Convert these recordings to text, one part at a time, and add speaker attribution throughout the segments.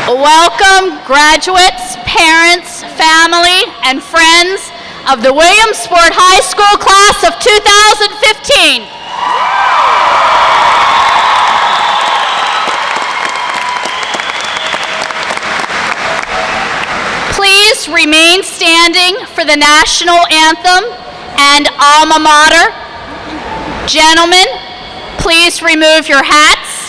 Speaker 1: Welcome, graduates, parents, family, and friends of the Williamsport High School class of 2015. Please remain standing for the national anthem and alma mater. Gentlemen, please remove your hats.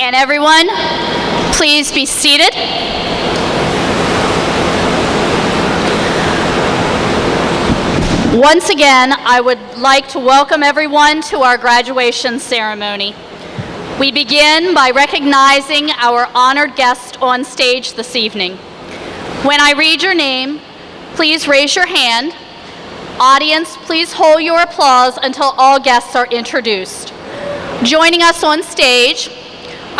Speaker 1: And everyone, please be seated. Once again, I would like to welcome everyone to our graduation ceremony. We begin by recognizing our honored guest on stage this evening. When I read your name, please raise your hand. Audience, please hold your applause until all guests are introduced. Joining us on stage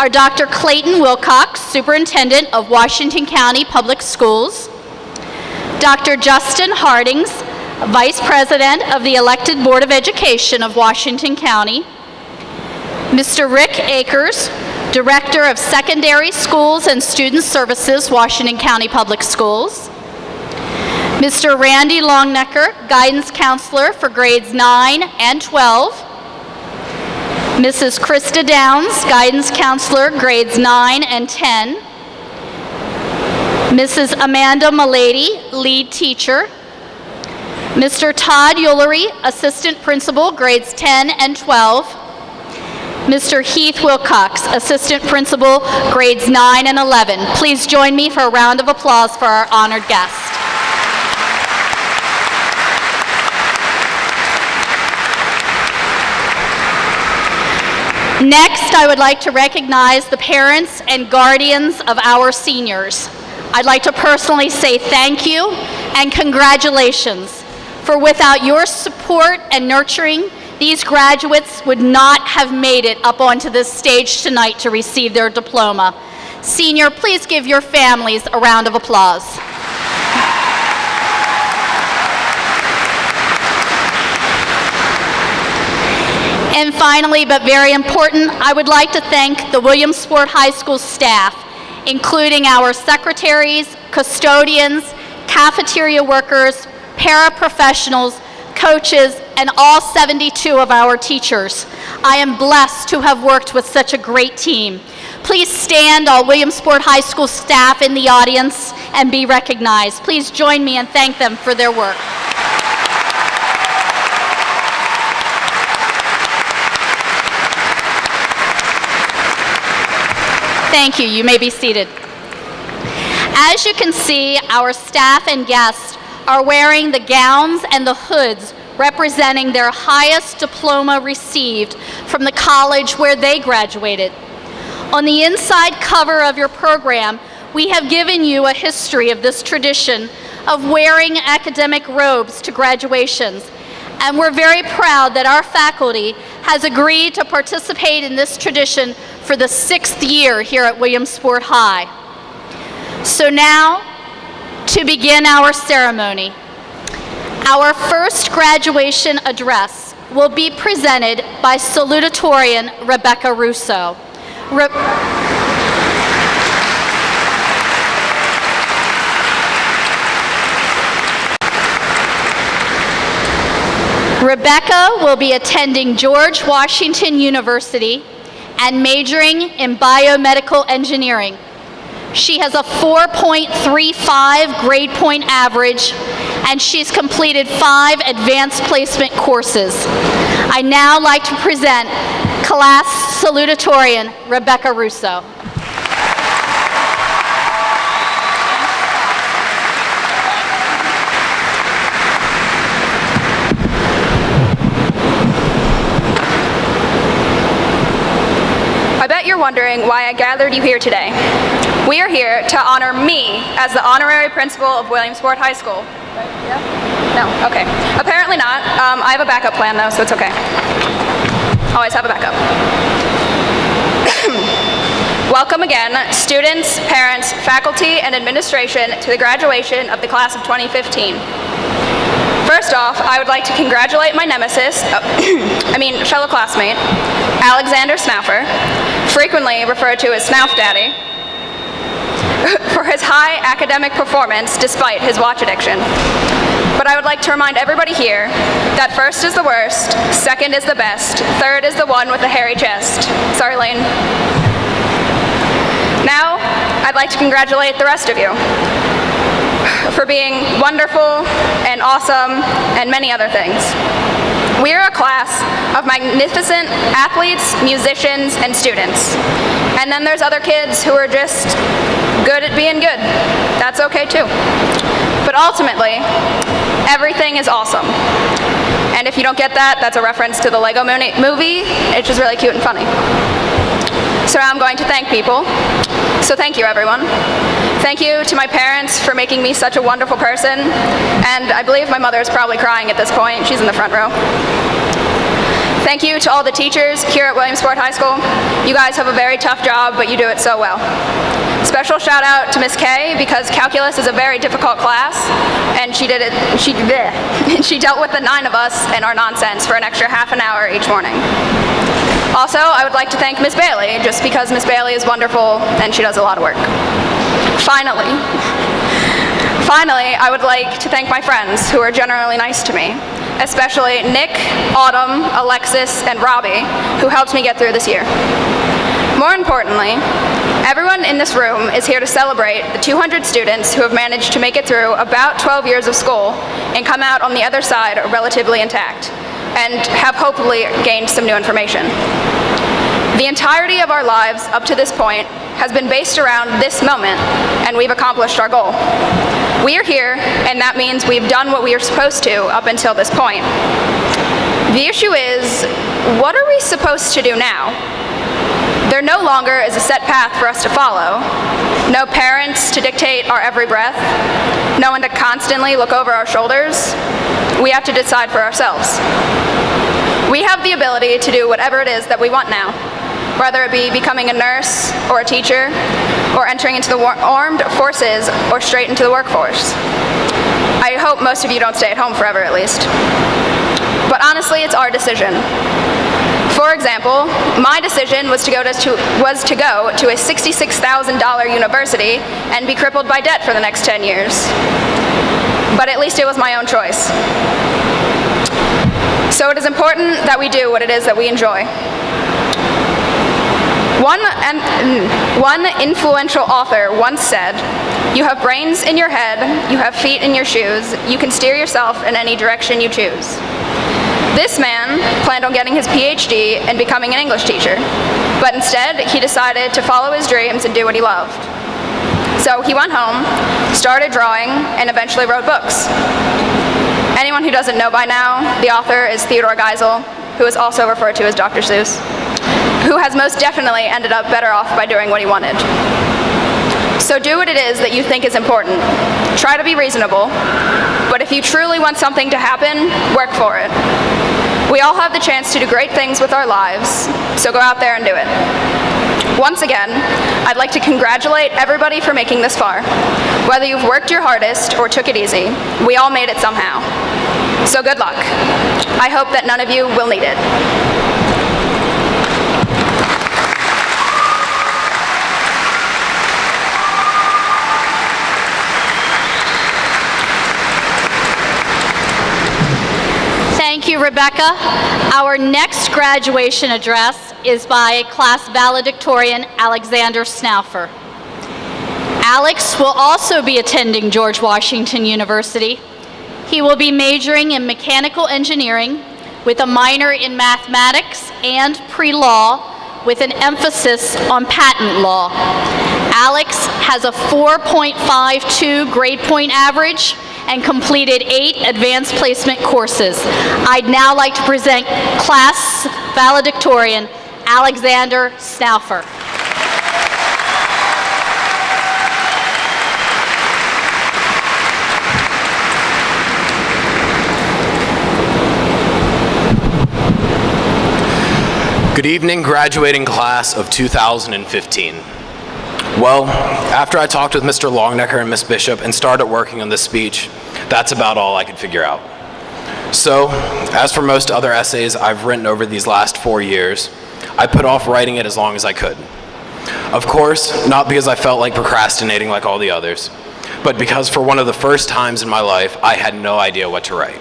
Speaker 1: are Dr. Clayton Wilcox, Superintendent of Washington County Public Schools, Dr. Justin Hardings, Vice President of the elected Board of Education of Washington County, Mr. Rick Akers, Director of Secondary Schools and Student Services, Washington County Public Schools. Mr. Randy Longnecker, Guidance Counselor for grades 9 and 12. Mrs. Krista Downs, Guidance Counselor, grades 9 and 10. Mrs. Amanda Malady, Lead Teacher. Mr. Todd Eulery, Assistant Principal, grades 10 and 12. Mr. Heath Wilcox, Assistant Principal, grades 9 and 11. Please join me for a round of applause for our honored guest. Next, I would like to recognize the parents and guardians of our seniors. I'd like to personally say thank you and congratulations, for without your support and nurturing, these graduates would not have made it up onto this stage tonight to receive their diploma. Senior, please give your families a round of applause. And finally, but very important, I would like to thank the Williamsport High School staff, including our secretaries, custodians, cafeteria workers, paraprofessionals, coaches, and all 72 of our teachers. I am blessed to have worked with such a great team. Please stand, all Williamsport High School staff in the audience, and be recognized. Please join me and thank them for their work. Thank you. You may be seated. As you can see, our staff and guests are wearing the gowns and the hoods representing their highest diploma received from the college where they graduated. On the inside cover of your program, we have given you a history of this tradition of wearing academic robes to graduations, and we're very proud that our faculty has agreed to participate in this tradition for the 6th year here at Williamsport High. So now, to begin our ceremony, our first graduation address will be presented by Salutatorian Rebecca Russo. Rebecca will be attending George Washington University and majoring in biomedical engineering. She has a 4.35 grade point average, and she's completed 5 advanced placement courses. I now like to present Class Salutatorian Rebecca Russo.
Speaker 2: I bet you're wondering why I gathered you here today. We are here to honor me as the honorary principal of Williamsport High School. No? Okay. Apparently not. I have a backup plan though, so it's okay. Always have a backup. Welcome again, students, parents, faculty, and administration to the graduation of the class of 2015. First off, I would like to congratulate my nemesis, fellow classmate, Alexander Snaffer, frequently referred to as Snauf Daddy, for his high academic performance despite his watch addiction. But I would like to remind everybody here that first is the worst, second is the best, third is the one with the hairy chest. Sorry, Lane. Now, I'd like to congratulate the rest of you for being wonderful and awesome and many other things. We are a class of magnificent athletes, musicians, and students. And then there's other kids who are just good at being good. That's okay too. But ultimately, everything is awesome. And if you don't get that, that's a reference to the Lego movie. It's just really cute and funny. So now I'm going to thank people. So thank you, everyone. Thank you to my parents for making me such a wonderful person. And I believe my mother is probably crying at this point. She's in the front row. Thank you to all the teachers here at Williamsport High School. You guys have a very tough job, but you do it so well. Special shout out to Miss Kay, because calculus is a very difficult class, and she dealt with the 9 of us and our nonsense for an extra half an hour each morning. Also, I would like to thank Miss Bailey, just because Miss Bailey is wonderful and she does a lot of work. Finally, I would like to thank my friends who are generally nice to me, especially Nick, Autumn, Alexis, and Robbie, who helped me get through this year. More importantly, everyone in this room is here to celebrate the 200 students who have managed to make it through about 12 years of school and come out on the other side relatively intact, and have hopefully gained some new information. The entirety of our lives up to this point has been based around this moment, and we've accomplished our goal. We are here, and that means we've done what we are supposed to up until this point. The issue is, what are we supposed to do now? There no longer is a set path for us to follow. No parents to dictate our every breath. No one to constantly look over our shoulders. We have to decide for ourselves. We have the ability to do whatever it is that we want now, whether it be becoming a nurse or a teacher, or entering into the armed forces, or straight into the workforce. I hope most of you don't stay at home forever, at least. But honestly, it's our decision. For example, my decision was to go to a $66,000 university and be crippled by debt for the next 10 years. But at least it was my own choice. So it is important that we do what it is that we enjoy. One influential author once said, "You have brains in your head, you have feet in your shoes, you can steer yourself in any direction you choose." This man planned on getting his PhD and becoming an English teacher, but instead he decided to follow his dreams and do what he loved. So he went home, started drawing, and eventually wrote books. Anyone who doesn't know by now, the author is Theodore Geisel, who is also referred to as Dr. Seuss, who has most definitely ended up better off by doing what he wanted. So do what it is that you think is important. Try to be reasonable, but if you truly want something to happen, work for it. We all have the chance to do great things with our lives, so go out there and do it. Once again, I'd like to congratulate everybody for making this far. Whether you've worked your hardest or took it easy, we all made it somehow. So good luck. I hope that none of you will need it.
Speaker 1: Thank you, Rebecca. Our next graduation address is by class valedictorian Alexander Snaufer. Alex will also be attending George Washington University. He will be majoring in mechanical engineering with a minor in mathematics and pre-law with an emphasis on patent law. Alex has a 4.52 grade point average and completed 8 advanced placement courses. I'd now like to present class valedictorian Alexander Snaufer.
Speaker 3: Good evening, graduating class of 2015. Well, after I talked with Mr. Longnecker and Miss Bishop and started working on this speech, that's about all I could figure out. So, as for most other essays I've written over these last 4 years, I put off writing it as long as I could. Of course, not because I felt like procrastinating like all the others, but because for one of the first times in my life, I had no idea what to write.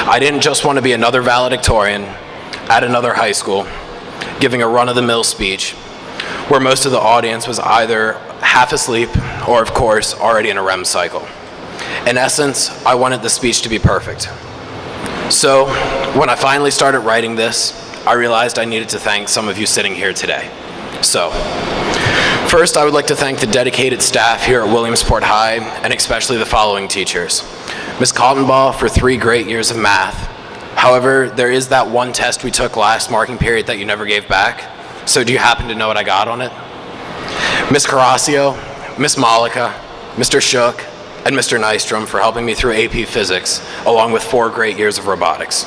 Speaker 3: I didn't just want to be another valedictorian at another high school, giving a run-of-the-mill speech, where most of the audience was either half asleep or, of course, already in a REM cycle. In essence, I wanted the speech to be perfect. So, when I finally started writing this, I realized I needed to thank some of you sitting here today. So, first I would like to thank the dedicated staff here at Williamsport High, and especially the following teachers. Ms. Cottonbaugh for 3 great years of math. However, there is that one test we took last marking period that you never gave back. So do you happen to know what I got on it? Ms. Carrasio, Ms. Malika, Mr. Shook, and Mr. Nystrom for helping me through AP Physics, along with 4 great years of robotics.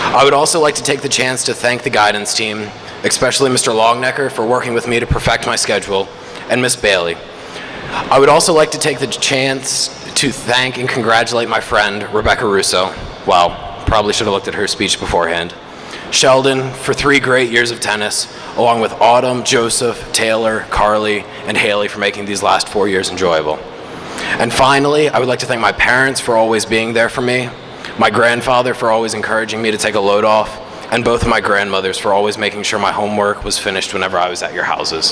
Speaker 3: I would also like to take the chance to thank the guidance team, especially Mr. Longnecker for working with me to perfect my schedule, and Ms. Bailey. I would also like to take the chance to thank and congratulate my friend, Rebecca Russo. Well, probably should have looked at her speech beforehand. Sheldon for 3 great years of tennis, along with Autumn, Joseph, Taylor, Carly, and Haley for making these last 4 years enjoyable. And finally, I would like to thank my parents for always being there for me, my grandfather for always encouraging me to take a load off, and both of my grandmothers for always making sure my homework was finished whenever I was at your houses.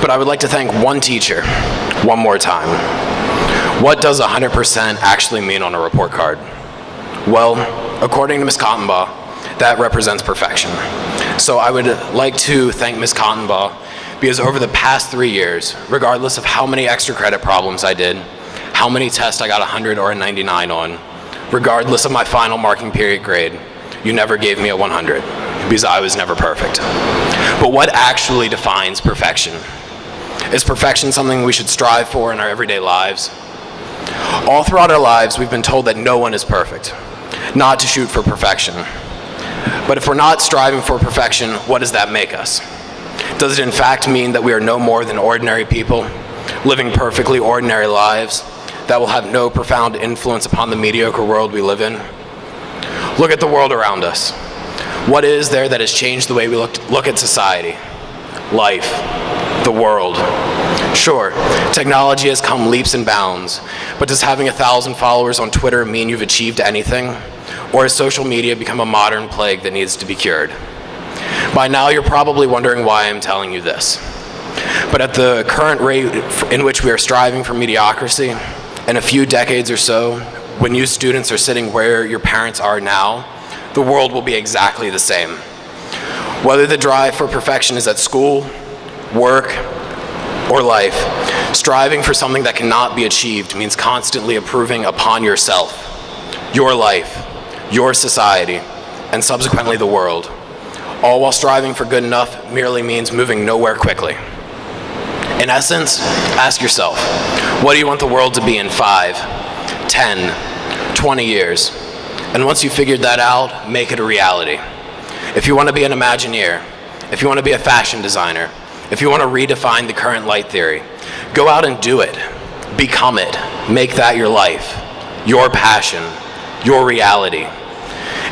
Speaker 3: But I would like to thank one teacher one more time. What does 100% actually mean on a report card? Well, according to Ms. Cottonbaugh, that represents perfection. So I would like to thank Ms. Cottonbaugh because over the past 3 years, regardless of how many extra credit problems I did, how many tests I got 100 or a 99 on, regardless of my final marking period grade, you never gave me a 100 because I was never perfect. But what actually defines perfection? Is perfection something we should strive for in our everyday lives? All throughout our lives, we've been told that no one is perfect, not to shoot for perfection. But if we're not striving for perfection, what does that make us? Does it in fact mean that we are no more than ordinary people, living perfectly ordinary lives that will have no profound influence upon the mediocre world we live in? Look at the world around us. What is there that has changed the way we look at society, life, the world? Sure, technology has come leaps and bounds, but does having 1,000 followers on Twitter mean you've achieved anything? Or has social media become a modern plague that needs to be cured? By now, you're probably wondering why I'm telling you this. But at the current rate in which we are striving for mediocrity, in a few decades or so, when you students are sitting where your parents are now, the world will be exactly the same. Whether the drive for perfection is at school, work, or life, striving for something that cannot be achieved means constantly improving upon yourself, your life, your society, and subsequently the world. All while striving for good enough merely means moving nowhere quickly. In essence, ask yourself, what do you want the world to be in 5, 10, 20 years? And once you've figured that out, make it a reality. If you want to be an Imagineer, if you want to be a fashion designer, if you want to redefine the current light theory, go out and do it. Become it. Make that your life, your passion, your reality.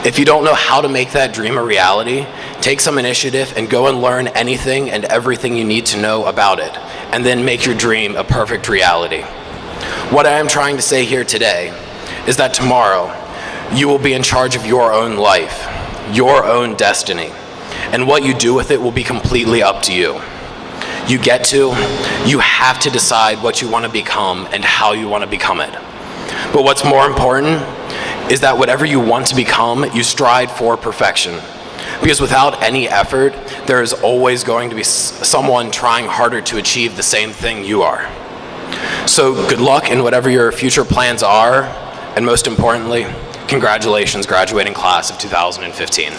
Speaker 3: If you don't know how to make that dream a reality, take some initiative and go and learn anything and everything you need to know about it, and then make your dream a perfect reality. What I am trying to say here today is that tomorrow, you will be in charge of your own life, your own destiny, and what you do with it will be completely up to you. You have to decide what you want to become and how you want to become it. But what's more important is that whatever you want to become, you strive for perfection. Because without any effort, there is always going to be someone trying harder to achieve the same thing you are. So good luck in whatever your future plans are, and most importantly, congratulations, graduating class of 2015.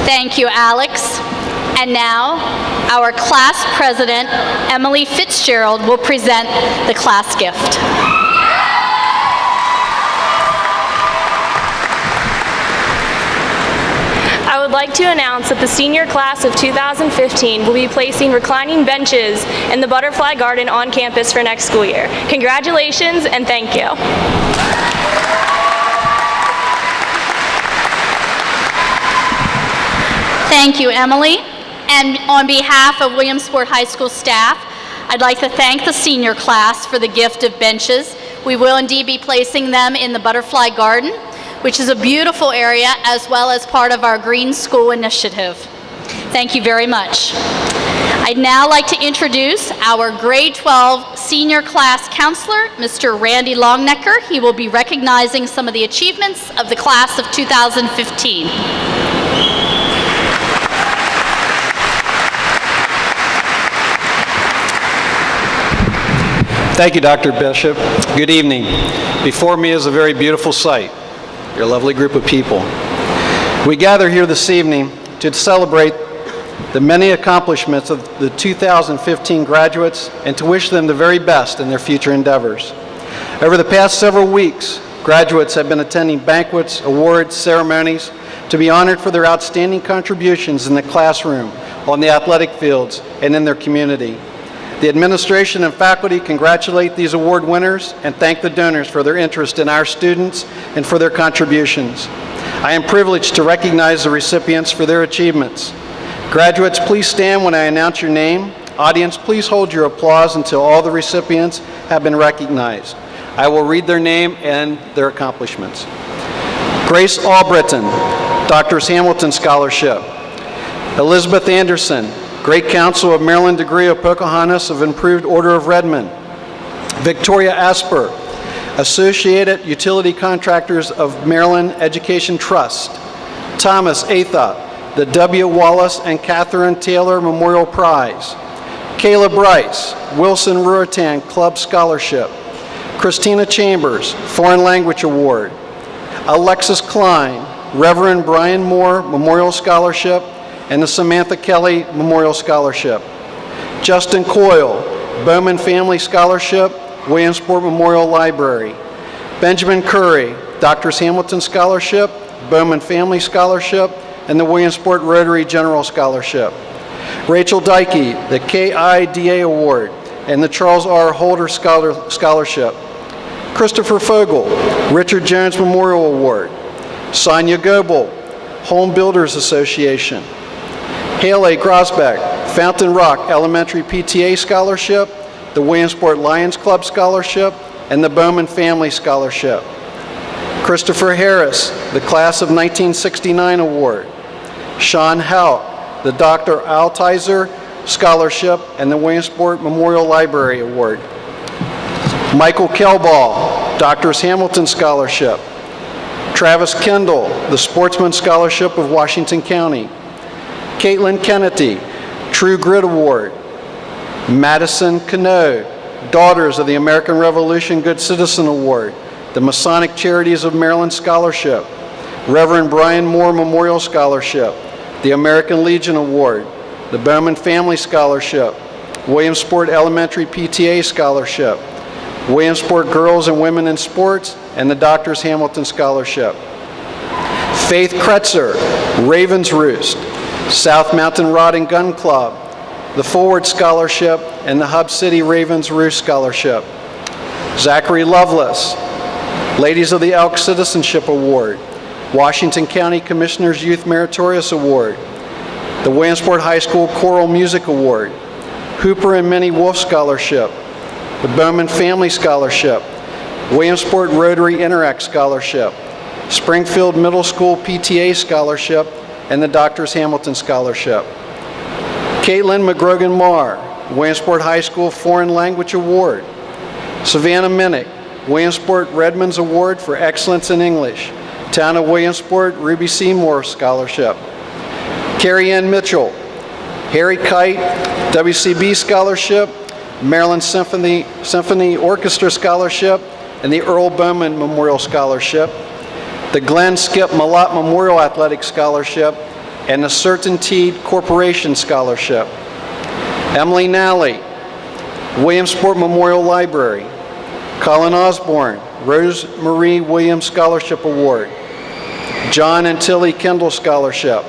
Speaker 1: Thank you, Alex. And now, our class president, Emily Fitzgerald, will present the class gift.
Speaker 4: I would like to announce that the senior class of 2015 will be placing reclining benches in the Butterfly Garden on campus for next school year. Congratulations and thank you.
Speaker 1: Thank you, Emily. And on behalf of Williamsport High School staff, I'd like to thank the senior class for the gift of benches. We will indeed be placing them in the Butterfly Garden, which is a beautiful area as well as part of our Green School initiative. Thank you very much. I'd now like to introduce our grade 12 senior class counselor, Mr. Randy Longnecker. He will be recognizing some of the achievements of the class of 2015.
Speaker 5: Thank you, Dr. Bishop. Good evening. Before me is a very beautiful sight, your lovely group of people. We gather here this evening to celebrate the many accomplishments of the 2015 graduates and to wish them the very best in their future endeavors. Over the past several weeks, graduates have been attending banquets, awards, ceremonies, to be honored for their outstanding contributions in the classroom, on the athletic fields, and in their community. The administration and faculty congratulate these award winners and thank the donors for their interest in our students and for their contributions. I am privileged to recognize the recipients for their achievements. Graduates, please stand when I announce your name. Audience, please hold your applause until all the recipients have been recognized. I will read their name and their accomplishments. Grace Albritton, Doctors Hamilton Scholarship. Elizabeth Anderson, Great Council of Maryland Degree of Pocahontas of Improved Order of Redmond. Victoria Asper, Associated Utility Contractors of Maryland Education Trust. Thomas Athop, the W. Wallace and Catherine Taylor Memorial Prize. Kayla Bryce, Wilson Ruritan Club Scholarship. Christina Chambers, Foreign Language Award. Alexis Klein, Reverend Brian Moore Memorial Scholarship, and the Samantha Kelly Memorial Scholarship. Justin Coyle, Bowman Family Scholarship, Williamsport Memorial Library. Benjamin Curry, Doctors Hamilton Scholarship, Bowman Family Scholarship, and the Williamsport Rotary General Scholarship. Rachel Dykey, the KIDA Award, and the Charles R. Holder Scholarship. Christopher Fogel, Richard Jones Memorial Award. Sonia Goebel, Home Builders Association. Haley Grosbeck, Fountain Rock Elementary PTA Scholarship, the Williamsport Lions Club Scholarship, and the Bowman Family Scholarship. Christopher Harris, the Class of 1969 Award. Sean Houck, the Dr. Altizer Scholarship, and the Williamsport Memorial Library Award. Michael Kelball, Doctors Hamilton Scholarship. Travis Kendall, the Sportsman Scholarship of Washington County. Caitlin Kennedy, True Grit Award. Madison Cano, Daughters of the American Revolution Good Citizen Award, the Masonic Charities of Maryland Scholarship. Reverend Brian Moore Memorial Scholarship, the American Legion Award, the Bowman Family Scholarship, Williamsport Elementary PTA Scholarship, Williamsport Girls and Women in Sports, and the Doctors Hamilton Scholarship. Faith Kretzer, Ravens Roost, South Mountain Rod and Gun Club, the Forward Scholarship, and the Hub City Ravens Roost Scholarship. Zachary Lovelace, Ladies of the Elk Citizenship Award, Washington County Commissioners Youth Meritorious Award, the Williamsport High School Choral Music Award, Hooper and Minnie Wolf Scholarship, the Bowman Family Scholarship, Williamsport Rotary Interact Scholarship, Springfield Middle School PTA Scholarship, and the Doctors Hamilton Scholarship. Caitlin McGrogan Marr, Williamsport High School Foreign Language Award. Savannah Minnick, Williamsport Redmonds Award for Excellence in English, Town of Williamsport Ruby Seymour Scholarship. Carrie Ann Mitchell, Harry Kite, WCB Scholarship, Maryland Symphony Orchestra Scholarship, and the Earl Bowman Memorial Scholarship, the Glenn Skip Malott Memorial Athletic Scholarship, and the Certainteed Corporation Scholarship. Emily Nally, Williamsport Memorial Library. Colin Osborne, Rose Marie Williams Scholarship Award. John and Tilly Kendall Scholarship.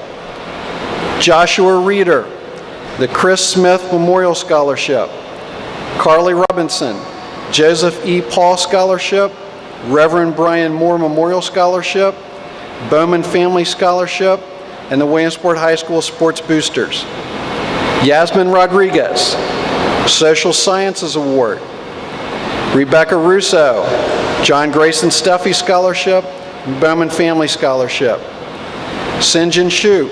Speaker 5: Joshua Reeder, the Chris Smith Memorial Scholarship. Carly Robinson, Joseph E. Paul Scholarship, Reverend Brian Moore Memorial Scholarship, Bowman Family Scholarship, and the Williamsport High School Sports Boosters. Yasmin Rodriguez, Social Sciences Award. Rebecca Russo, John Grayson Stuffy Scholarship, and Bowman Family Scholarship. Sinjin Shu,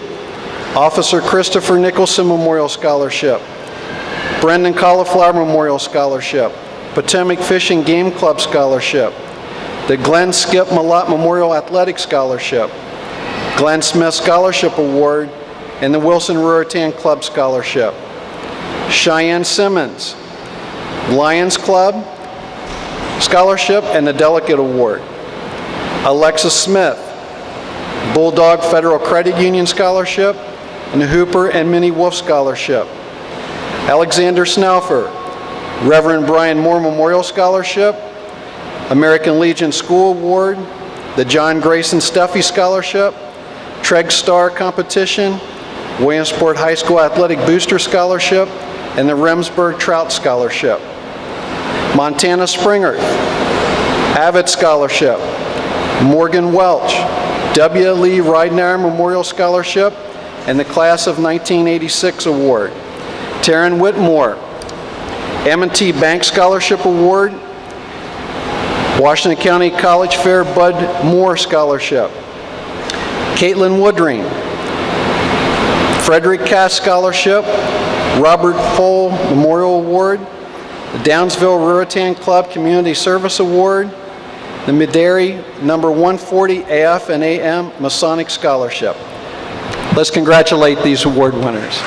Speaker 5: Officer Christopher Nicholson Memorial Scholarship. Brendan Cauliflower Memorial Scholarship, Potomac Fish and Game Club Scholarship, the Glenn Skip Malott Memorial Athletic Scholarship, Glenn Smith Scholarship Award, and the Wilson Ruritan Club Scholarship. Cheyenne Simmons, Lions Club Scholarship and the Delegate Award. Alexis Smith, Bulldog Federal Credit Union Scholarship, and the Hooper and Minnie Wolf Scholarship. Alexander Snaufer, Reverend Brian Moore Memorial Scholarship, American Legion School Award, the John Grayson Stuffy Scholarship, Treg Star Competition, Williamsport High School Athletic Booster Scholarship, and the Remsburg Trout Scholarship. Montana Spring Earth, Avid Scholarship, Morgan Welch, W. Lee Ridenour Memorial Scholarship, and the Class of 1986 Award. Taryn Whitmore, M&T Bank Scholarship Award, Washington County College Fair Bud Moore Scholarship. Caitlin Woodring, Frederick Cass Scholarship, Robert Pohl Memorial Award, the Downsville Ruritan Club Community Service Award, the Midari number 140 AF and AM Masonic Scholarship. Let's congratulate these award winners.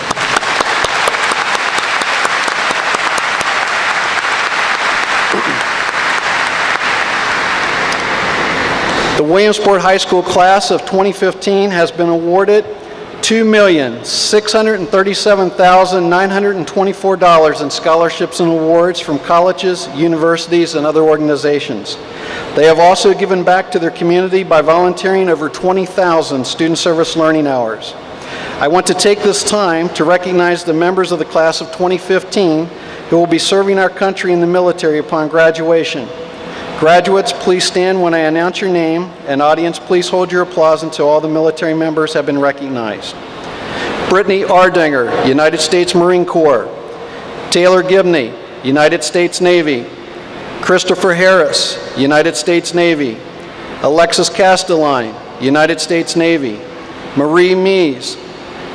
Speaker 5: The Williamsport High School class of 2015 has been awarded $2,637,924 in scholarships and awards from colleges, universities, and other organizations. They have also given back to their community by volunteering over 20,000 student service learning hours. I want to take this time to recognize the members of the class of 2015 who will be serving our country in the military upon graduation. Graduates, please stand when I announce your name, and audience, please hold your applause until all the military members have been recognized. Brittany Ardinger, United States Marine Corps. Taylor Gibney, United States Navy. Christopher Harris, United States Navy. Alexis Castelline, United States Navy. Marie Mees,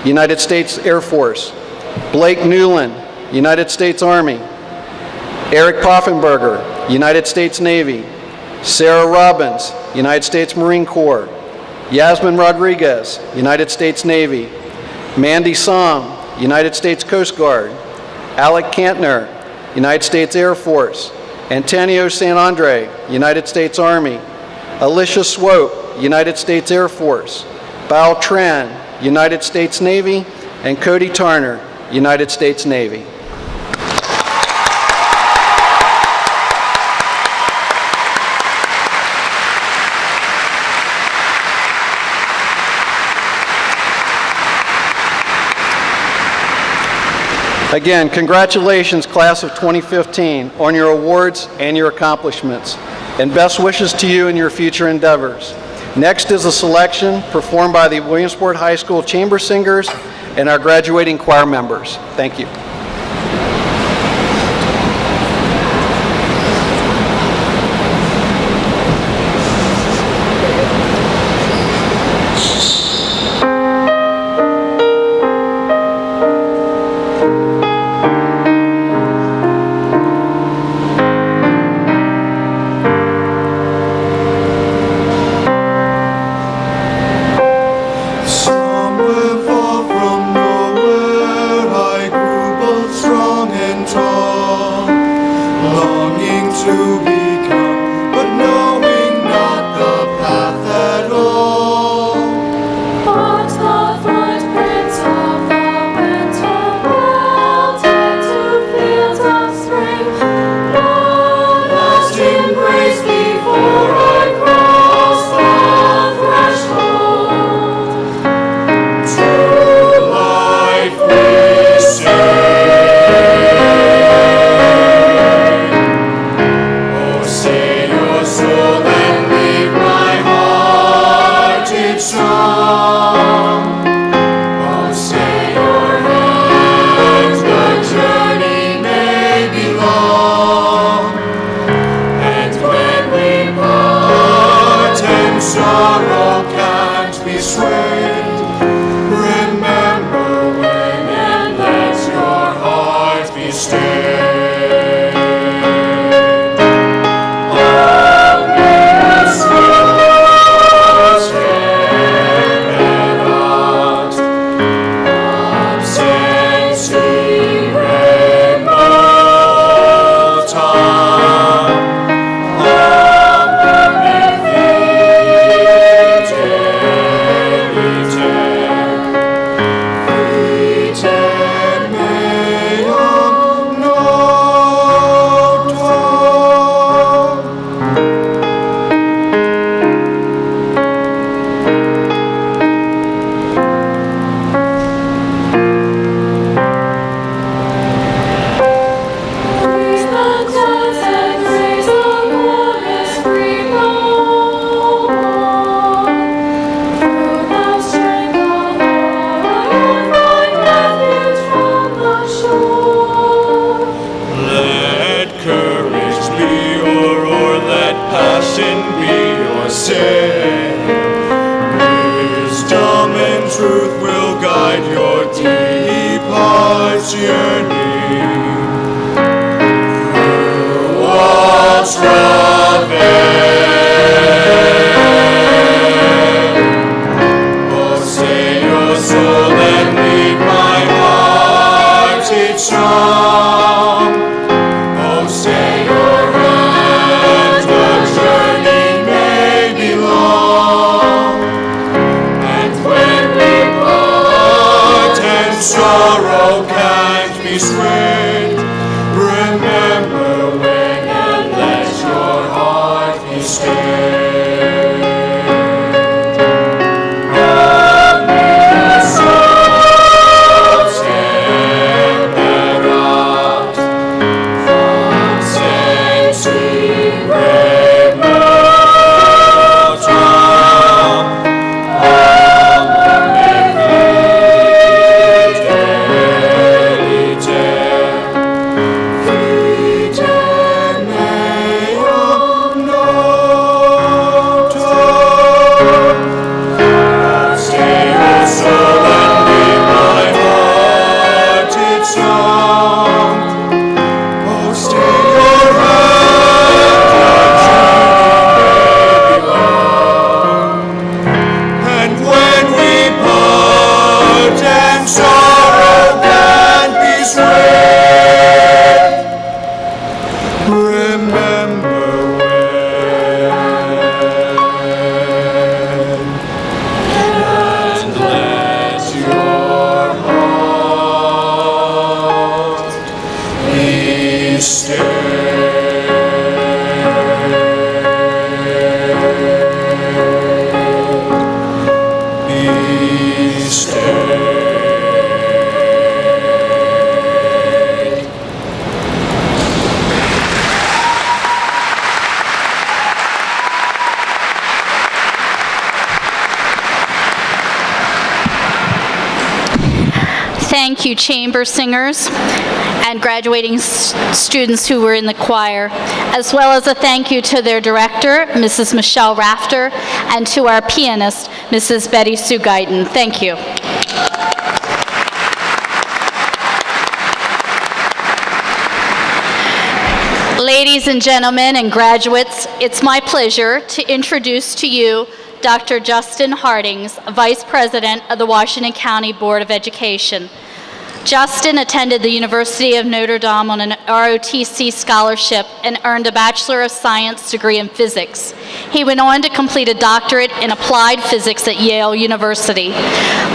Speaker 5: United States Air Force. Blake Newland, United States Army. Eric Poffenberger, United States Navy. Sarah Robbins, United States Marine Corps. Yasmin Rodriguez, United States Navy. Mandy Som, United States Coast Guard. Alec Kantner, United States Air Force. Antonio San Andre, United States Army. Alicia Swope, United States Air Force. Bao Tran, United States Navy. And Cody Tarner, United States Navy. Again, congratulations, class of 2015, on your awards and your accomplishments, and best wishes to you in your future endeavors. Next is a selection performed by the Williamsport High School Chamber Singers and our graduating choir members. Thank you.
Speaker 6: Somewhere far from nowhere, I grew Let courage be your oar, let passion be your sail. Wisdom and truth will guide your deep heart's journey. Through walls oh, say your soul and lead my heart its song. Oh, stay your hand, the journey may be long. And when we part and sorrow can't be swayed, remember when and let your heart be stayed.
Speaker 1: Thank you, chamber singers and graduating students who were in the choir, as well as a thank you to their director, Mrs. Michelle Rafter, and to our pianist, Mrs. Betty Sue Guyton. Thank you. Ladies and gentlemen and graduates, it's my pleasure to introduce to you Dr. Justin Hardings, Vice President of the Washington County Board of Education. Justin attended the University of Notre Dame on an ROTC scholarship and earned a Bachelor of Science degree in physics. He went on to complete a doctorate in applied physics at Yale University.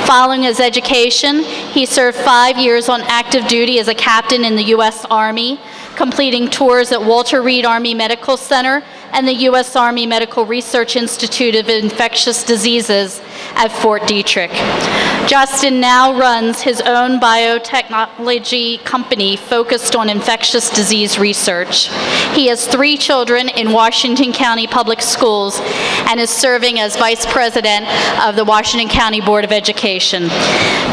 Speaker 1: Following his education, he served 5 years on active duty as a captain in the U.S. Army, completing tours at Walter Reed Army Medical Center and the U.S. Army Medical Research Institute of Infectious Diseases at Fort Detrick. Justin now runs his own biotechnology company focused on infectious disease research. He has 3 children in Washington County Public Schools and is serving as Vice President of the Washington County Board of Education.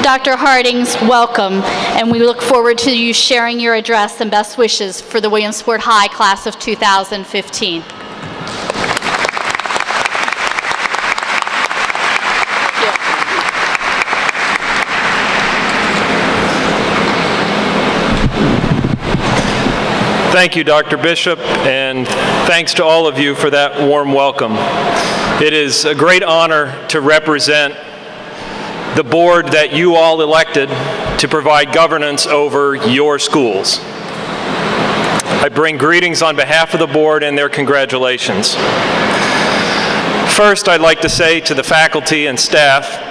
Speaker 1: Dr. Hardings, welcome, and we look forward to you sharing your address and best wishes for the Williamsport High Class of 2015.
Speaker 7: Thank you, Dr. Bishop, and thanks to all of you for that warm welcome. It is a great honor to represent the board that you all elected to provide governance over your schools. I bring greetings on behalf of the board and their congratulations. First, I'd like to say to the faculty and staff,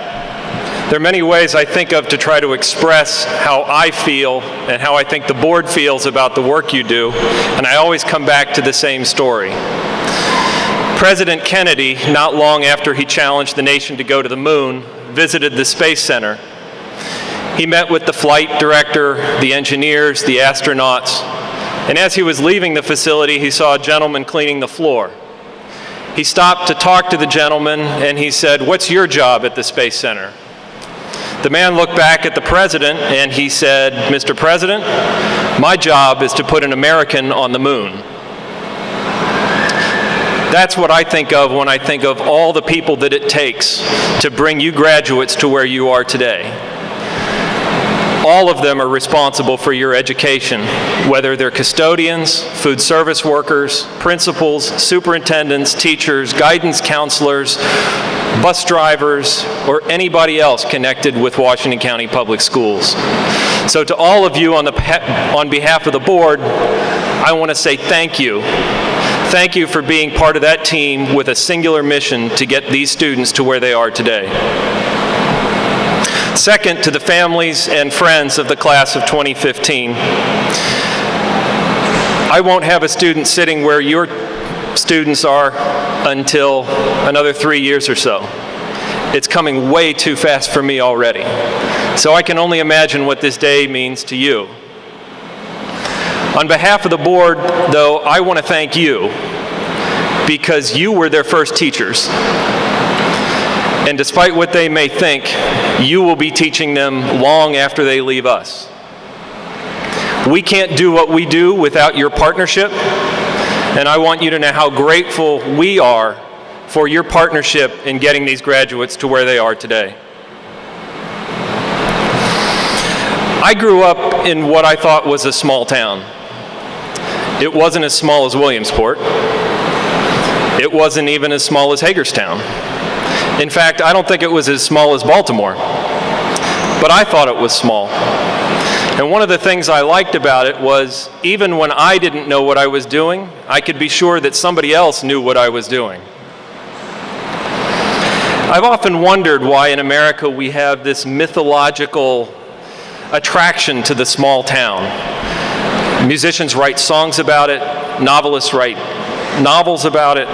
Speaker 7: there are many ways I think of to try to express how I feel and how I think the board feels about the work you do, and I always come back to the same story. President Kennedy, not long after he challenged the nation to go to the moon, visited the Space Center. He met with the flight director, the engineers, the astronauts, and as he was leaving the facility, he saw a gentleman cleaning the floor. He stopped to talk to the gentleman, and he said, "What's your job at the Space Center?" The man looked back at the president and he said, "Mr. President, my job is to put an American on the moon." That's what I think of when I think of all the people that it takes to bring you graduates to where you are today. All of them are responsible for your education, whether they're custodians, food service workers, principals, superintendents, teachers, guidance counselors, bus drivers, or anybody else connected with Washington County Public Schools. So to all of you on behalf of the board, I want to say thank you. Thank you for being part of that team with a singular mission to get these students to where they are today. Second, to the families and friends of the class of 2015, I won't have a student sitting where your students are until another 3 years or so. It's coming way too fast for me already. So I can only imagine what this day means to you. On behalf of the board, though, I want to thank you because you were their first teachers. And despite what they may think, you will be teaching them long after they leave us. We can't do what we do without your partnership, and I want you to know how grateful we are for your partnership in getting these graduates to where they are today. I grew up in what I thought was a small town. It wasn't as small as Williamsport. It wasn't even as small as Hagerstown. In fact, I don't think it was as small as Baltimore, but I thought it was small. And one of the things I liked about it was even when I didn't know what I was doing, I could be sure that somebody else knew what I was doing. I've often wondered why in America we have this mythological attraction to the small town. Musicians write songs about it, novelists write novels about it.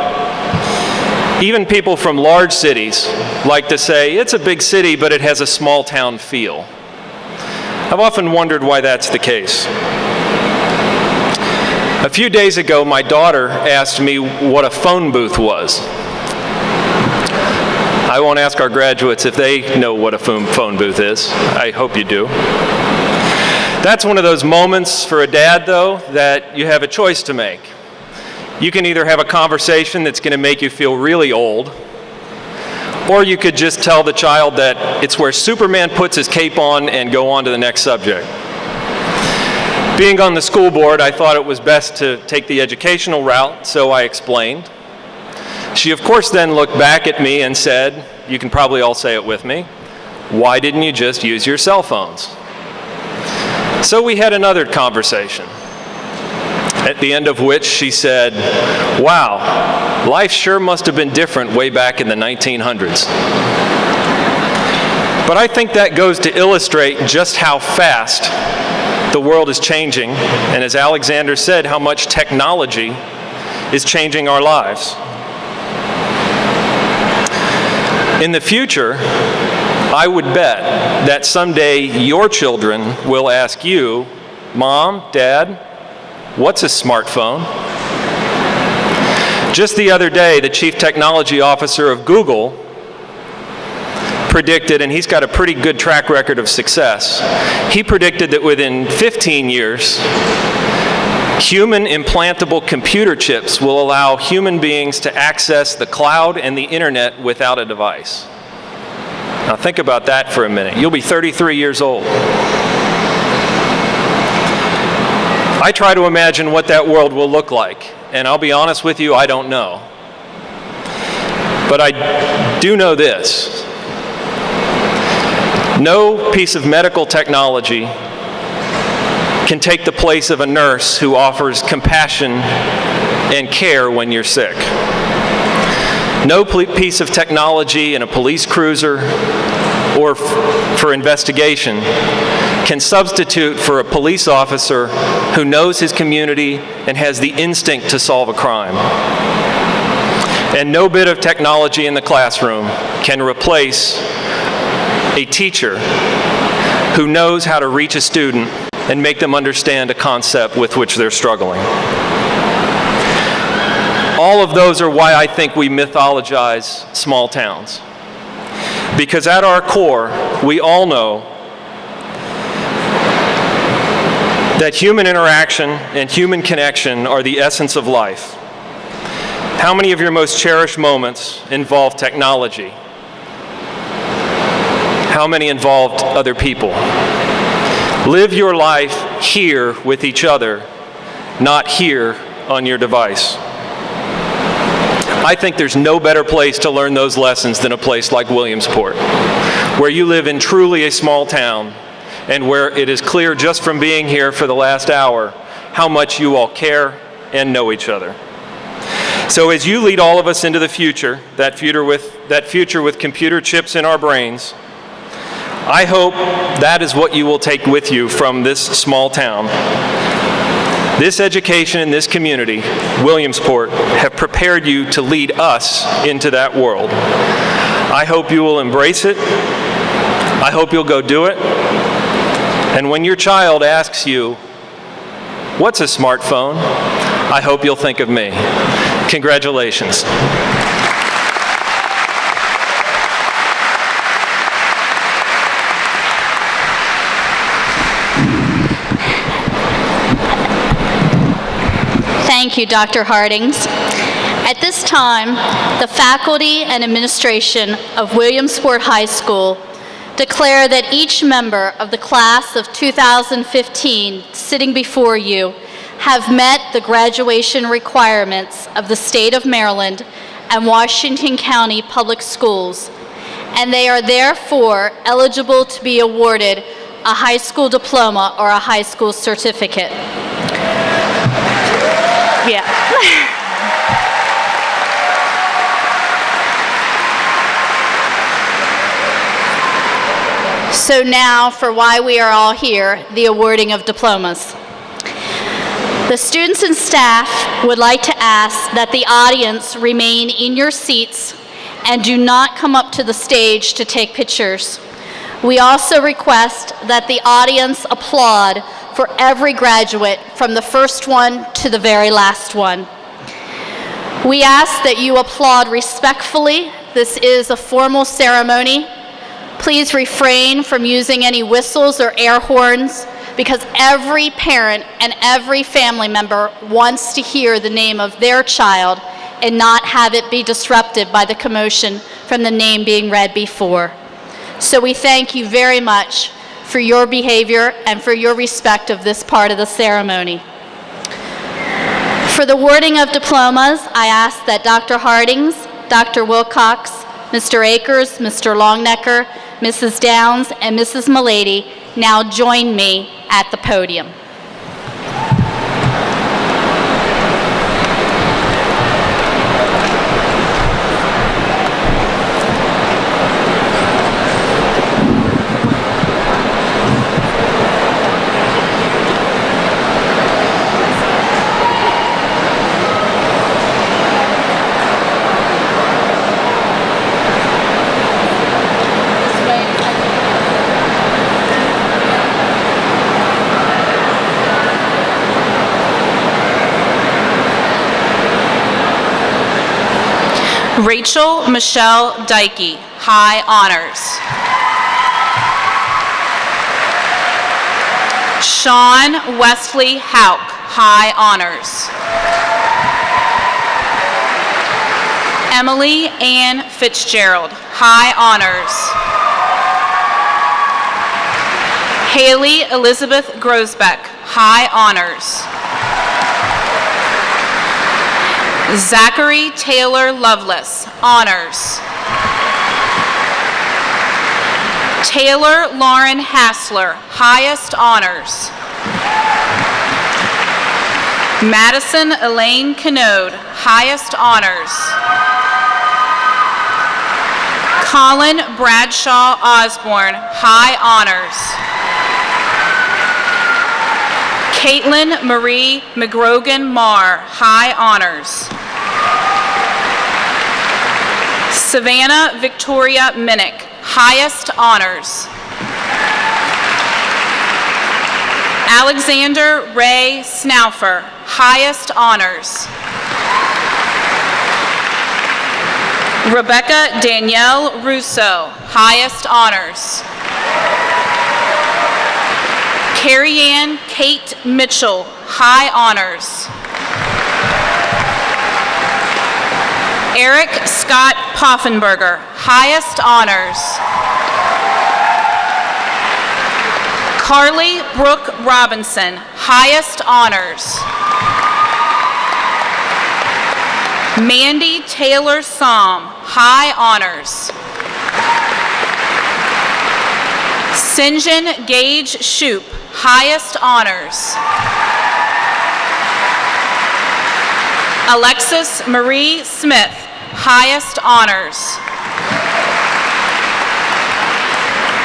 Speaker 7: Even people from large cities like to say, it's a big city, but it has a small town feel. I've often wondered why that's the case. A few days ago, my daughter asked me what a phone booth was. I won't ask our graduates if they know what a phone booth is. I hope you do. That's one of those moments for a dad, though, that you have a choice to make. You can either have a conversation that's going to make you feel really old, or you could just tell the child that it's where Superman puts his cape on and go on to the next subject. Being on the school board, I thought it was best to take the educational route, so I explained. She, of course, then looked back at me and said, you can probably all say it with me, "Why didn't you just use your cell phones?" So we had another conversation, at the end of which she said, "Wow, life sure must have been different way back in the 1900s. But I think that goes to illustrate just how fast the world is changing, and as Alexander said, how much technology is changing our lives. In the future, I would bet that someday your children will ask you, "Mom, Dad, what's a smartphone?" Just the other day, the Chief Technology Officer of Google predicted, and he's got a pretty good track record of success, he predicted that within 15 years, human implantable computer chips will allow human beings to access the cloud and the internet without a device. Now think about that for a minute. You'll be 33 years old. I try to imagine what that world will look like, and I'll be honest with you, I don't know. But I do know this. No piece of medical technology can take the place of a nurse who offers compassion and care when you're sick. No piece of technology in a police cruiser or for investigation can substitute for a police officer who knows his community and has the instinct to solve a crime. And no bit of technology in the classroom can replace a teacher who knows how to reach a student and make them understand a concept with which they're struggling. All of those are why I think we mythologize small towns. Because at our core, we all know that human interaction and human connection are the essence of life. How many of your most cherished moments involve technology? How many involved other people? Live your life here with each other, not here on your device. I think there's no better place to learn those lessons than a place like Williamsport, where you live in truly a small town and where it is clear just from being here for the last hour how much you all care and know each other. So as you lead all of us into the future, that future with computer chips in our brains, I hope that is what you will take with you from this small town. This education and this community, Williamsport, have prepared you to lead us into that world. I hope you will embrace it. I hope you'll go do it. And when your child asks you, "What's a smartphone?" I hope you'll think of me. Congratulations.
Speaker 1: Thank you, Dr. Hardings. At this time, the faculty and administration of Williamsport High School declare that each member of the class of 2015 sitting before you have met the graduation requirements of the state of Maryland and Washington County Public Schools, and they are therefore eligible to be awarded a high school diploma or a high school certificate. Yeah. So now for why we are all here, the awarding of diplomas. The students and staff would like to ask that the audience remain in your seats and do not come up to the stage to take pictures. We also request that the audience applaud for every graduate from the first one to the very last one. We ask that you applaud respectfully. This is a formal ceremony. Please refrain from using any whistles or air horns because every parent and every family member wants to hear the name of their child and not have it be disrupted by the commotion from the name being read before. So we thank you very much for your behavior and for your respect of this part of the ceremony. For the awarding of diplomas, I ask that Dr. Hardings, Dr. Wilcox, Mr. Akers, Mr. Longnecker, Mrs. Downs, and Mrs. Milady now join me at the podium.
Speaker 8: Rachel Michelle Dykey, high honors. Sean Wesley Hauk, high honors. Emily Ann Fitzgerald, high honors. Haley Elizabeth Grosbeck, high honors. Zachary Taylor Lovelace, honors. Taylor Lauren Hassler, highest honors. Madison Elaine Keynote, highest honors. Colin Bradshaw Osborne, high honors. Caitlin Marie McGrogan Marr, high honors. Savannah Victoria Minnick, highest honors. Alexander Ray Snaufer, highest honors. Rebecca Danielle Russo, highest honors. Carrie Ann Kate Mitchell, high honors. Eric Scott Poffenberger, highest honors. Carly Brooke Robinson, highest honors. Mandy Taylor Somm, high honors. Sinjin Gage Shoup, highest honors. Alexis Marie Smith, highest honors.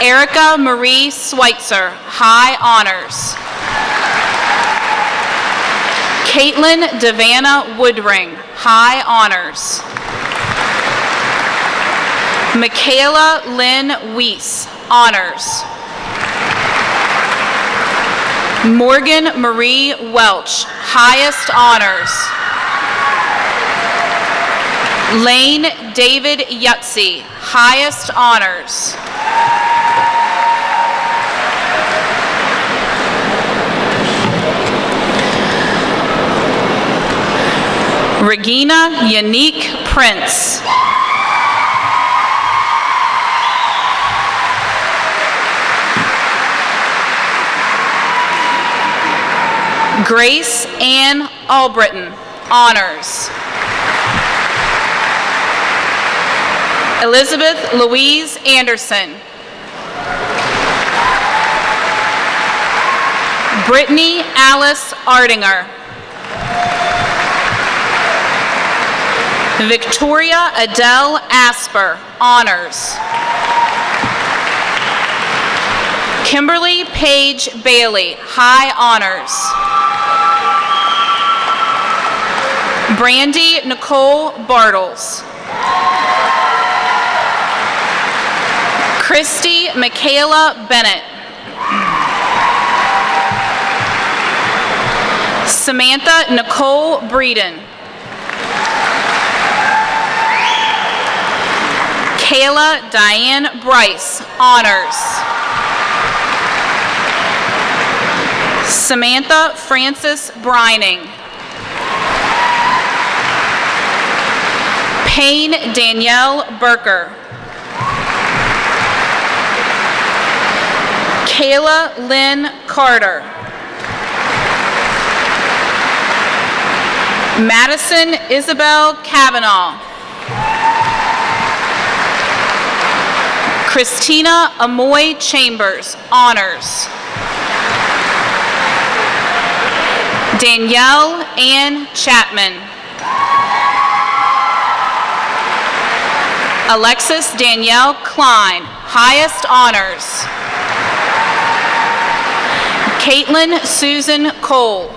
Speaker 8: Erica Marie Schweitzer, high honors. Caitlin Devanna Woodring, high honors. Michaela Lynn Weiss, honors. Morgan Marie Welch, highest honors. Lane David Yutzi, highest honors. Regina Unique Prince. Grace Ann Albritton, honors. Elizabeth Louise Anderson. Brittany Alice Ardinger. Victoria Adele Asper, honors. Kimberly Paige Bailey, high honors. Brandy Nicole Bartles. Christy Michaela Bennett. Samantha Nicole Breeden. Kayla Diane Bryce, honors. Samantha Frances Brining. Payne Danielle Burker. Kayla Lynn Carter. Madison Isabel Kavanaugh. Christina Amoy Chambers, honors. Danielle Ann Chapman. Alexis Danielle Klein, highest honors. Caitlin Susan Cole.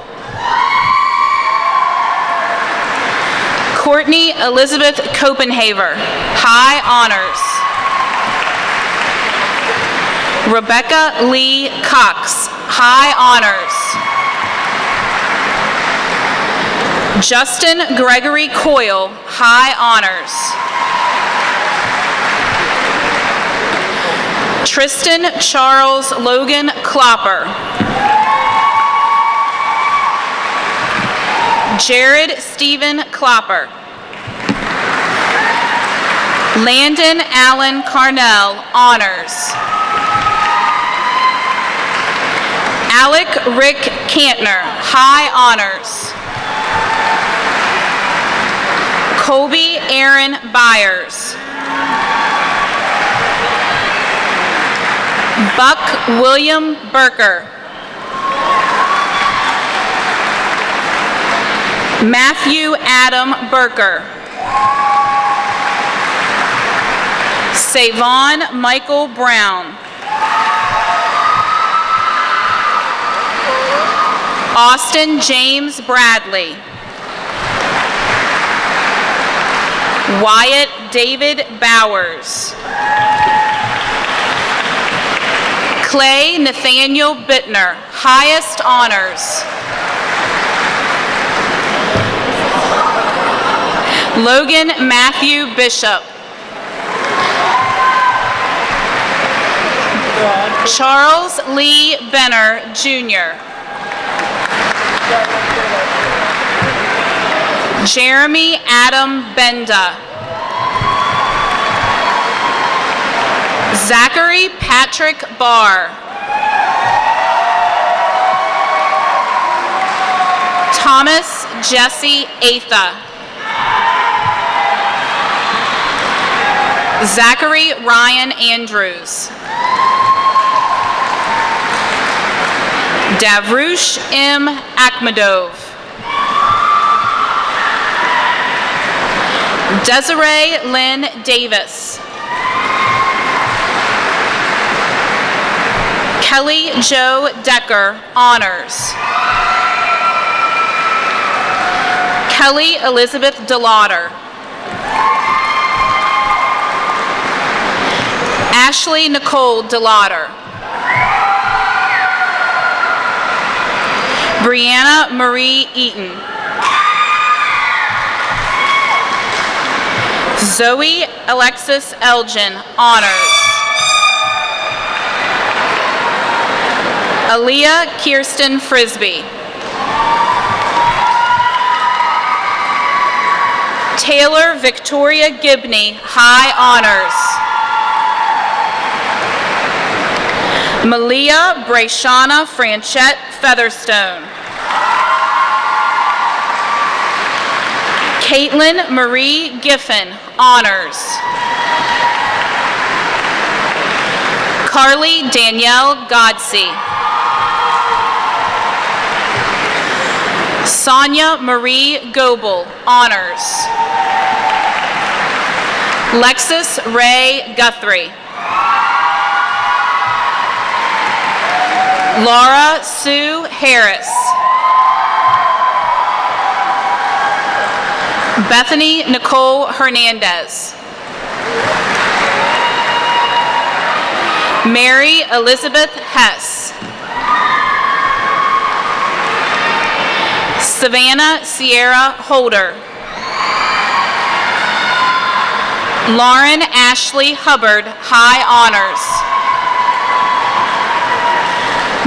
Speaker 8: Courtney Elizabeth Copenhaver, high honors. Rebecca Lee Cox, high honors. Justin Gregory Coyle, high honors. Tristan Charles Logan Klopper. Jared Stephen Klopper. Landon Allen Carnell, honors. Alec Rick Cantner, high honors. Colby Aaron Byers. Buck William Burker. Matthew Adam Burker. Savon Michael Brown. Austin James Bradley. Wyatt David Bowers. Clay Nathaniel Bittner, highest honors. Logan Matthew Bishop. Charles Lee Benner, Jr. Jeremy Adam Benda. Zachary Patrick Barr. Thomas Jesse Atha. Zachary Ryan Andrews. Davrush M. Akhmedov. Desiree Lynn Davis. Kelly Jo Decker, honors. Kelly Elizabeth DeLauder. Ashley Nicole DeLauder. Brianna Marie Eaton. Zoe Alexis Elgin, honors. Aaliyah Kirsten Frisbee. Taylor Victoria Gibney, high honors. Malia Brayshana Franchette Featherstone. Caitlin Marie Giffen, honors. Carly Danielle Godsey. Sonia Marie Goebel, honors. Lexus Ray Guthrie. Laura Sue Harris. Bethany Nicole Hernandez. Mary Elizabeth Hess. Savannah Sierra Holder. Lauren Ashley Hubbard, high honors.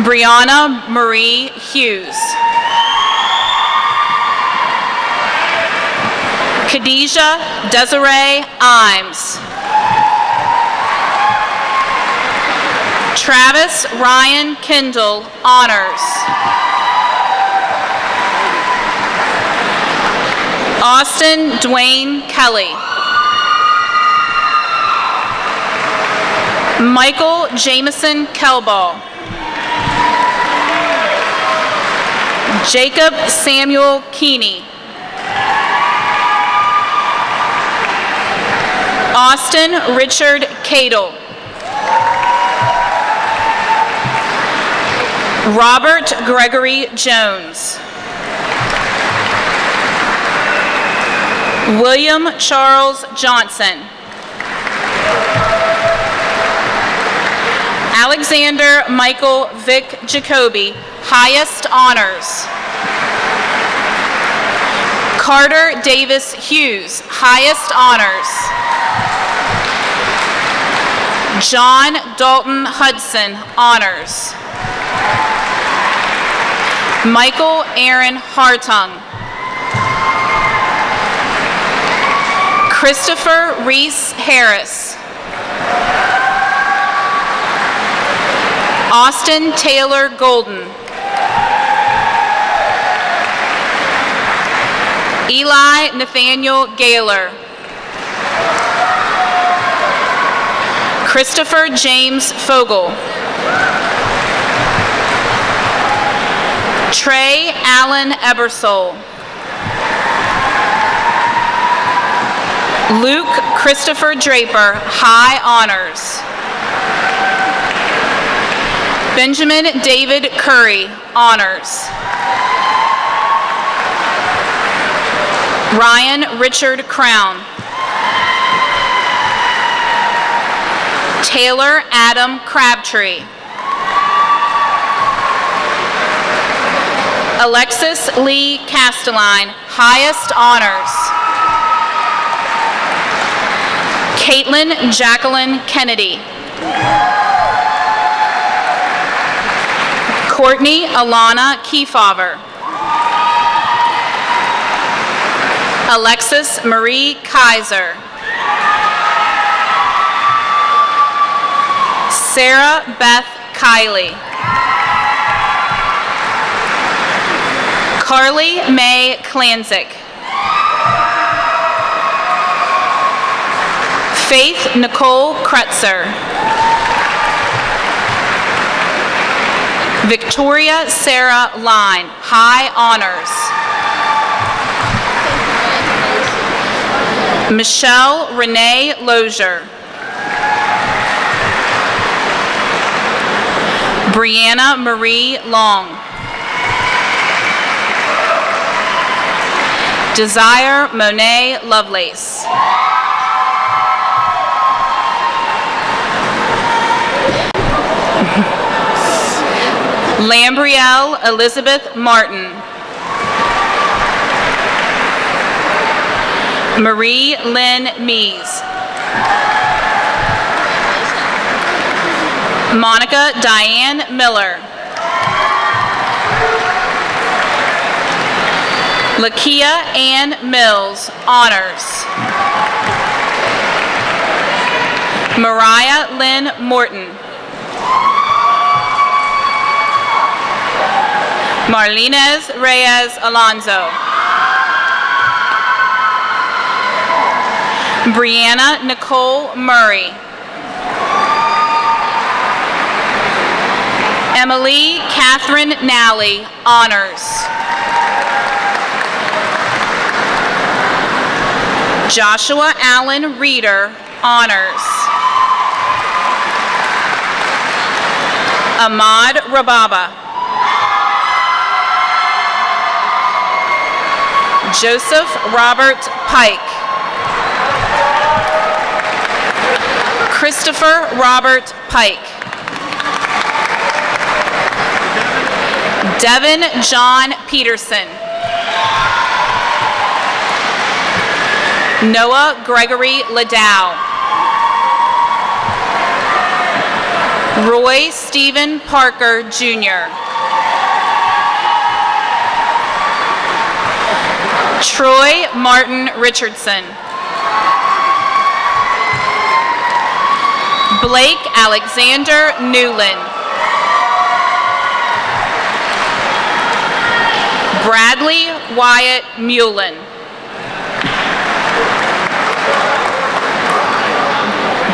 Speaker 8: Brianna Marie Hughes. Khadijah Desiree Imes. Travis Ryan Kendall, honors. Austin Dwayne Kelly. Michael Jameson Kelball. Jacob Samuel Keeney. Austin Richard Cadle. Robert Gregory Jones. William Charles Johnson. Alexander Michael Vic Jacoby, highest honors. Carter Davis Hughes, highest honors. John Dalton Hudson, honors. Michael Aaron Hartung. Christopher Reese Harris. Austin Taylor Golden. Eli Nathaniel Gaylor. Christopher James Fogel. Trey Allen Ebersole. Luke Christopher Draper, high honors. Benjamin David Curry, honors. Ryan Richard Crown. Taylor Adam Crabtree. Alexis Lee Castelline, highest honors. Caitlin Jacqueline Kennedy. Courtney Alana Kefauver. Alexis Marie Kaiser. Sarah Beth Kiley. Carly May Klanzik. Faith Nicole Kretzer. Victoria Sarah Line, High Honors. Michelle Renee Lozier. Brianna Marie Long. Desire Monet Lovelace. Lambrielle Elizabeth Martin. Marie Lynn Mees. Monica Diane Miller. Lakia Ann Mills, Honors. Mariah Lynn Morton. Marlinez Reyes Alonzo. Brianna Nicole Murray. Emily Catherine Nally, Honors. Joshua Allen Reeder, Honors. Ahmad Rababa. Joseph Robert Pike. Christopher Robert Pike. Devin John Peterson. Noah Gregory Ladow. Roy Stephen Parker, Jr. Troy Martin Richardson. Blake Alexander Newland. Bradley Wyatt Mullen.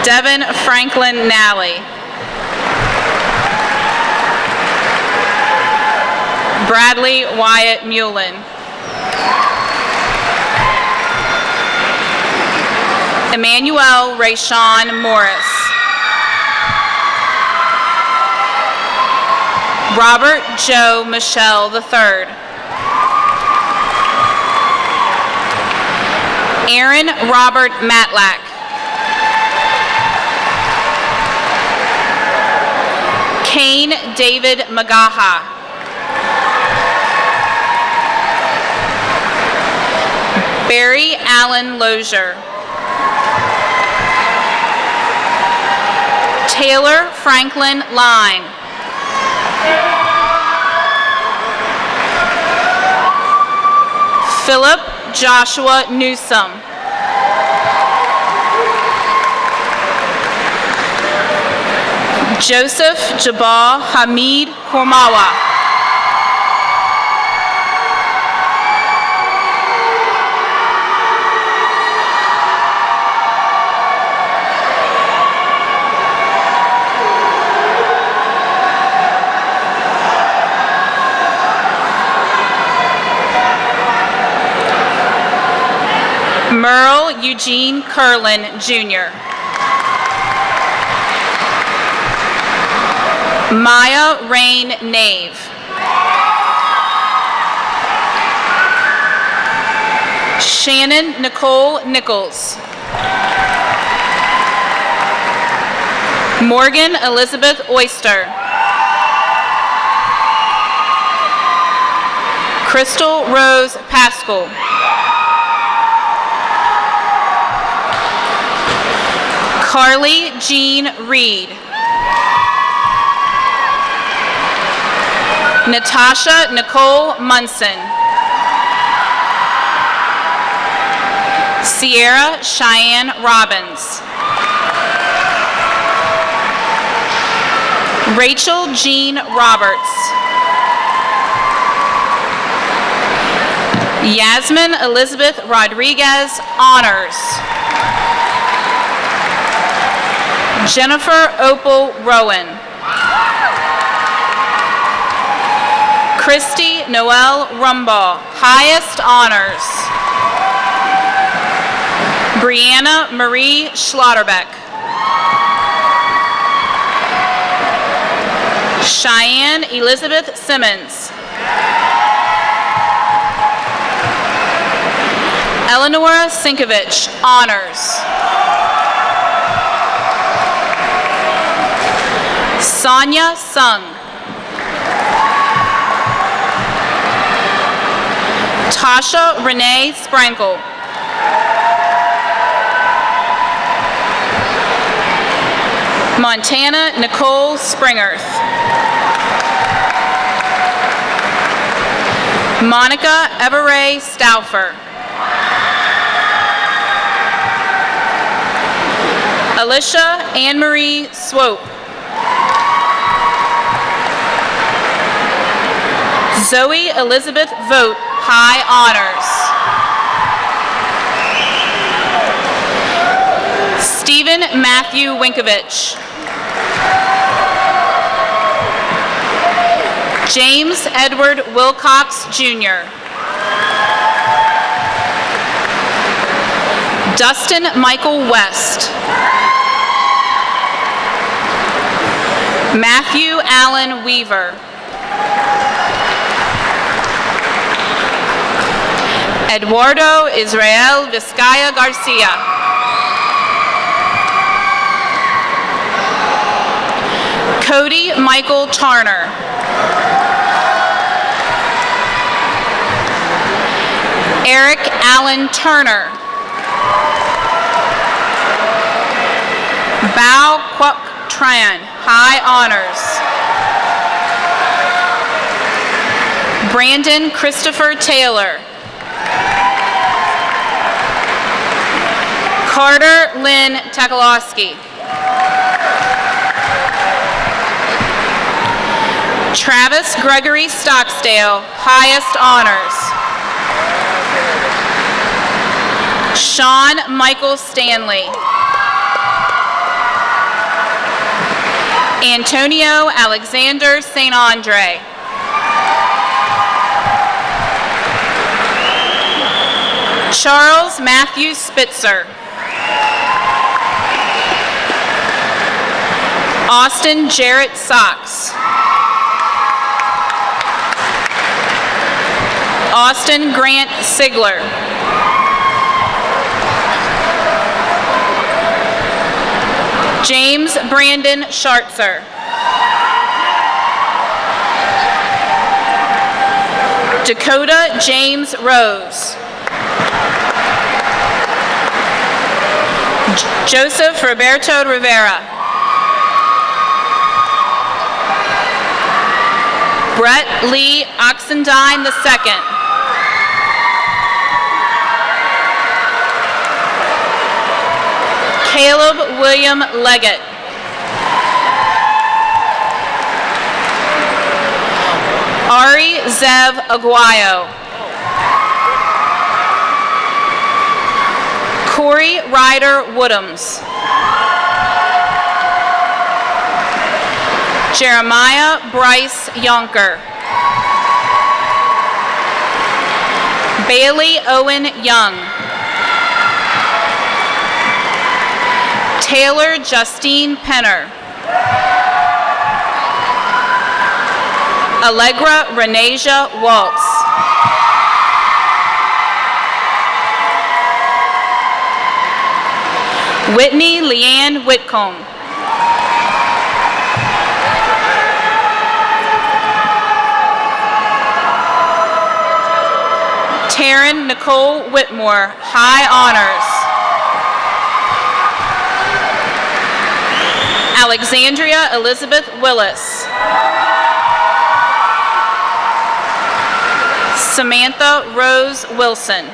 Speaker 8: Devin Franklin Nally. Bradley Wyatt Mullen. Emmanuel Rayshawn Morris. Robert Joe Michelle III. Aaron Robert Matlack. Kane David Magaha. Barry Allen Lozier. Taylor Franklin Line. Philip Joshua Newsom. Joseph Jabal Hamid Kormawa. Merle Eugene Curlin, Jr. Maya Rain Nave. Shannon Nicole Nichols. Morgan Elizabeth Oyster. Crystal Rose Pascal. Carly Jean Reed. Natasha Nicole Munson. Sierra Cheyenne Robbins. Rachel Jean Roberts. Yasmin Elizabeth Rodriguez, honors. Jennifer Opal Rowan. Christy Noel Rumbaugh, highest honors. Brianna Marie Schlotterbeck. Cheyenne Elizabeth Simmons. Eleanora Sinkovich, honors. Sonia Sung. Tasha Renee Sprankle. Montana Nicole Springerth. Monica Everay Stauffer. Alicia Anne-Marie Swope. Zoe Elizabeth Vogt, high honors. Stephen Matthew Winkovich. James Edward Wilcox, Jr. Dustin Michael West. Matthew Allen Weaver. Eduardo Israel Vizcaya Garcia. Cody Michael Tarner. Eric Allen Turner. Bao Quoc Tran, high honors. Brandon Christopher Taylor. Carter Lynn Takalowski. Travis Gregory Stocksdale, highest honors. Sean Michael Stanley. Antonio Alexander St. Andre. Charles Matthew Spitzer. Austin Jarrett Sox. Austin Grant Sigler. James Brandon Schartzer. Dakota James Rose. Joseph Roberto Rivera. Brett Lee Oxendine II. Caleb William Leggett. Ari Zev Aguayo. Corey Ryder Woodhams. Jeremiah Bryce Yonker. Bailey Owen Young. Taylor Justine Penner. Allegra Renasia Waltz. Whitney Leanne Whitcomb. Taryn Nicole Whitmore, high honors. Alexandria Elizabeth Willis. Samantha Rose Wilson.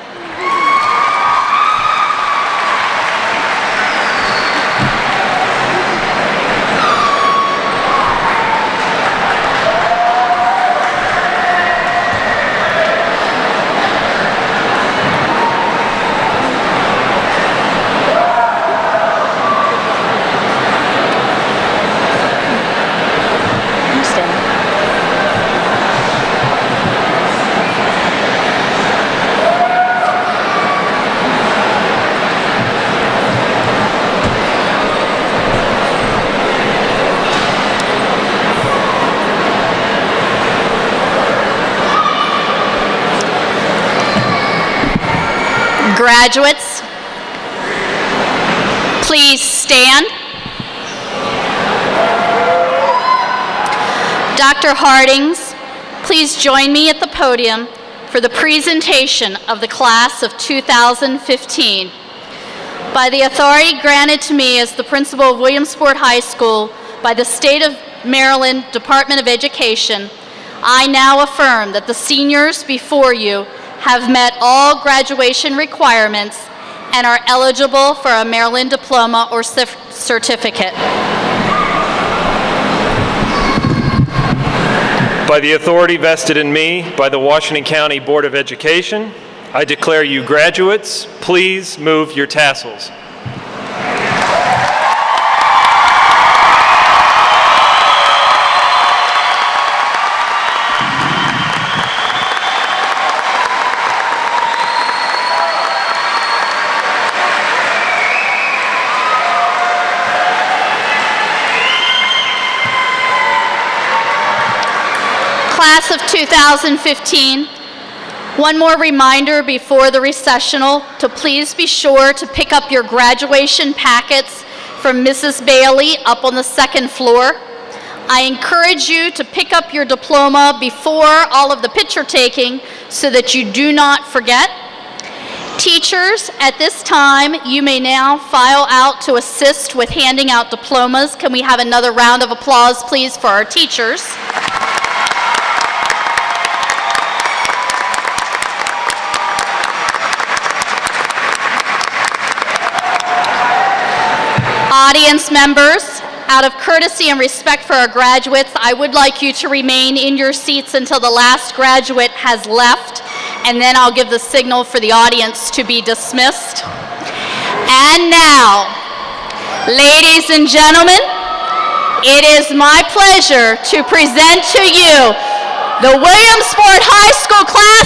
Speaker 1: Graduates, please stand. Dr. Hardings, please join me at the podium for the presentation of the class of 2015. By the authority granted to me as the principal of Williamsport High School by the State of Maryland Department of Education, I now affirm that the seniors before you have met all graduation requirements and are eligible for a Maryland diploma or certificate.
Speaker 7: By the authority vested in me by the Washington County Board of Education, I declare you graduates. Please move your tassels.
Speaker 1: Class of 2015, one more reminder before the recessional to please be sure to pick up your graduation packets from Mrs. Bailey up on the second floor. I encourage you to pick up your diploma before all of the picture taking so that you do not forget. Teachers, at this time, you may now file out to assist with handing out diplomas. Can we have another round of applause, please, for our teachers? Audience members, out of courtesy and respect for our graduates, I would like you to remain in your seats until the last graduate has left, and then I'll give the signal for the audience to be dismissed. And now, ladies and gentlemen, it is my pleasure to present to you the Williamsport High School class